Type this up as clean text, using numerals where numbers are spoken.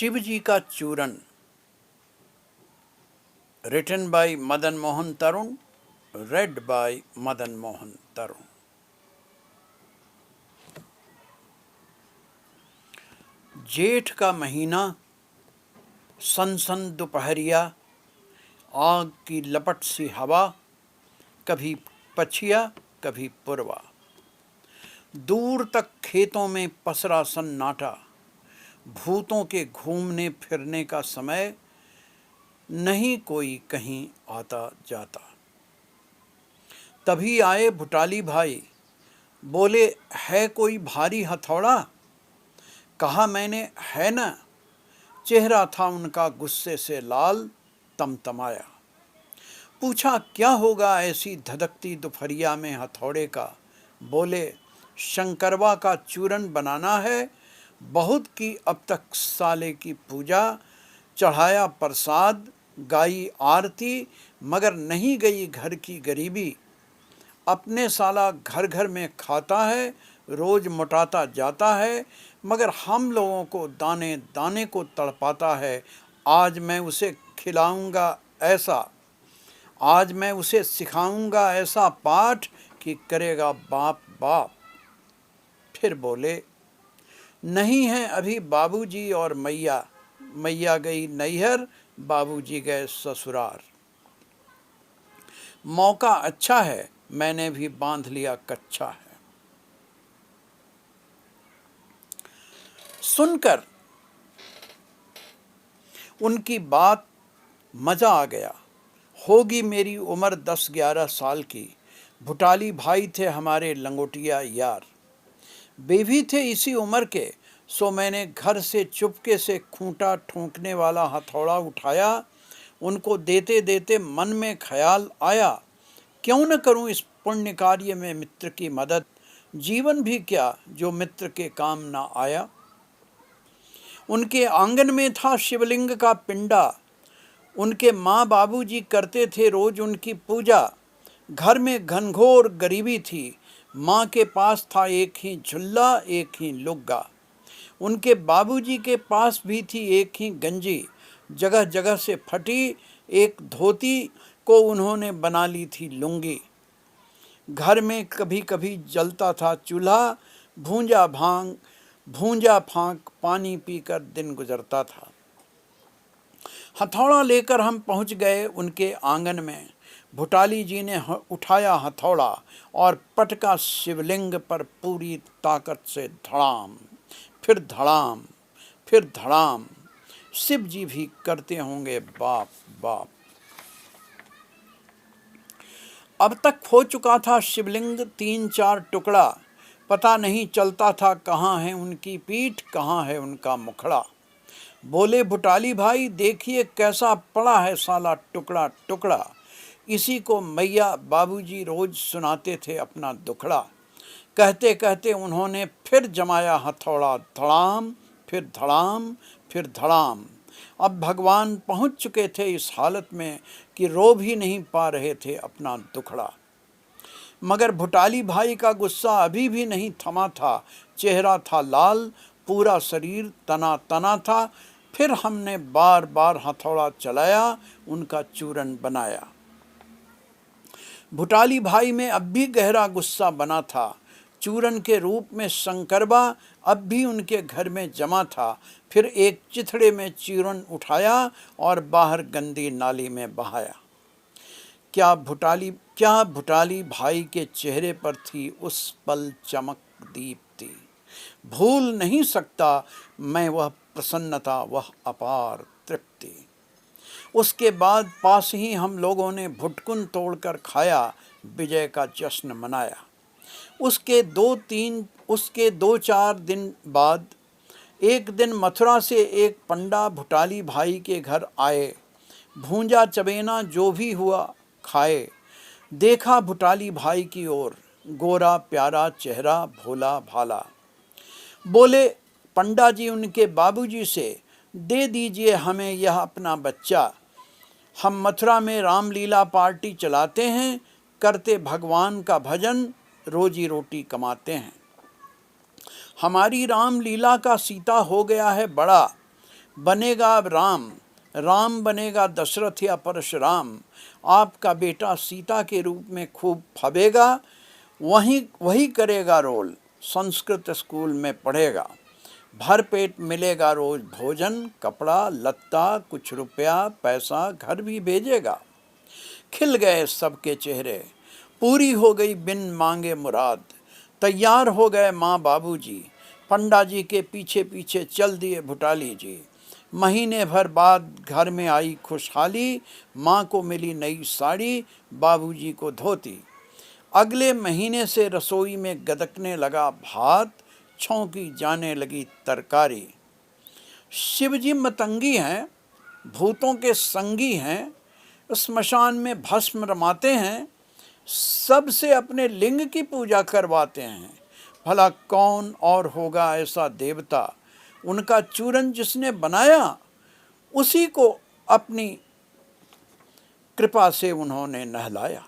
शिव जी का चूरन, written by Madan Mohan Tarun, read by Madan Mohan Tarun. जेठ का महीना, सन दोपहरिया, आग की लपट सी हवा, कभी पछिया कभी पुरवा। दूर तक खेतों में पसरा सन्नाटा, भूतों के घूमने फिरने का समय, नहीं कोई कहीं आता जाता। तभी आए भुटाली भाई, बोले है कोई भारी हथौड़ा? कहा मैंने है न। चेहरा था उनका गुस्से से लाल तमतमाया। पूछा क्या होगा ऐसी धधकती दोपहरिया में हथौड़े का? बोले शंकरवा का चूरन बनाना है, बहुत की अब तक साले की पूजा, चढ़ाया प्रसाद, गाई आरती, मगर नहीं गई घर की गरीबी। अपने साला घर घर में खाता है, रोज मोटाता जाता है, मगर हम लोगों को दाने दाने को तड़पाता है। आज मैं उसे खिलाऊंगा ऐसा, आज मैं उसे सिखाऊंगा ऐसा पाठ कि करेगा बाप बाप। फिर बोले नहीं है अभी बाबूजी और मैया, मैया गई नैहर, बाबूजी गए ससुराल। मौका अच्छा है, मैंने भी बांध लिया कच्चा है। सुनकर उनकी बात मजा आ गया। होगी मेरी उम्र 10-11 साल की। भुटाली भाई थे हमारे लंगोटिया यार, वे भी थे इसी उम्र के। सो मैंने घर से चुपके से खूंटा ठोंकने वाला हथौड़ा उठाया। उनको देते देते मन में ख्याल आया, क्यों न करूं इस पुण्य कार्य में मित्र की मदद। जीवन भी क्या जो मित्र के काम ना आया। उनके आंगन में था शिवलिंग का पिंडा, उनके माँ बाबूजी करते थे रोज उनकी पूजा। घर में घनघोर गरीबी थी, माँ के पास था एक ही झुल्ला, एक ही लुग्गा। उनके बाबूजी के पास भी थी एक ही गंजी, जगह जगह से फटी एक धोती को उन्होंने बना ली थी लुंगी। घर में कभी कभी जलता था चूल्हा, भूंजा फांक पानी पीकर दिन गुजरता था। हथौड़ा लेकर हम पहुंच गए उनके आंगन में। भुटाली जी ने उठाया हथौड़ा और पटका शिवलिंग पर पूरी ताकत से। धड़ाम फिर धड़ाम फिर धड़ाम। शिव जी भी करते होंगे बाप बाप। अब तक हो चुका था शिवलिंग 3-4 टुकड़ा। पता नहीं चलता था कहाँ है उनकी पीठ, कहाँ है उनका मुखड़ा। बोले भुटाली भाई देखिए कैसा पड़ा है साला टुकड़ा टुकड़ा। इसी को मैया बाबूजी रोज सुनाते थे अपना दुखड़ा। कहते कहते उन्होंने फिर जमाया हथौड़ा। धड़ाम फिर धड़ाम फिर धड़ाम। अब भगवान पहुंच चुके थे इस हालत में कि रो भी नहीं पा रहे थे अपना दुखड़ा। मगर भुटाली भाई का गुस्सा अभी भी नहीं थमा था। चेहरा था लाल, पूरा शरीर तना तना था। फिर हमने बार बार हथौड़ा चलाया, उनका चूरन बनाया। भुटाली भाई में अब भी गहरा गुस्सा बना था। चूरन के रूप में शंकरबा अब भी उनके घर में जमा था। फिर एक चिथड़े में चूरन उठाया और बाहर गंदी नाली में बहाया। क्या भुटाली भाई के चेहरे पर थी उस पल चमक दीप्ति। भूल नहीं सकता मैं वह प्रसन्नता, वह अपार तृप्ति। उसके बाद पास ही हम लोगों ने भुटकुन तोड़कर खाया, विजय का जश्न मनाया। उसके 2-4 दिन बाद एक दिन मथुरा से एक पंडा भुटाली भाई के घर आए। भूंजा चबेना जो भी हुआ खाए। देखा भुटाली भाई की ओर, गोरा प्यारा चेहरा, भोला भाला। बोले पंडा जी उनके बाबूजी से, दे दीजिए हमें यह अपना बच्चा। हम मथुरा में रामलीला पार्टी चलाते हैं, करते भगवान का भजन, रोजी रोटी कमाते हैं। हमारी रामलीला का सीता हो गया है बड़ा, बनेगा अब राम, राम बनेगा दशरथ या परशुराम। आपका बेटा सीता के रूप में खूब फबेगा, वही करेगा रोल, संस्कृत स्कूल में पढ़ेगा। भर पेट मिलेगा रोज भोजन, कपड़ा लत्ता, कुछ रुपया पैसा घर भी भेजेगा। खिल गए सबके चेहरे, पूरी हो गई बिन मांगे मुराद। तैयार हो गए माँ बाबूजी, पंडा जी के पीछे पीछे चल दिए भुटाली जी। महीने भर बाद घर में आई खुशहाली, माँ को मिली नई साड़ी, बाबूजी को धोती। अगले महीने से रसोई में गदकने लगा भात, छौंकी जाने लगी तरकारी। शिवजी मतंगी हैं, भूतों के संगी हैं, स्मशान में भस्म रमाते हैं, सबसे अपने लिंग की पूजा करवाते हैं। भला कौन और होगा ऐसा देवता, उनका चूरन जिसने बनाया, उसी को अपनी कृपा से उन्होंने नहलाया।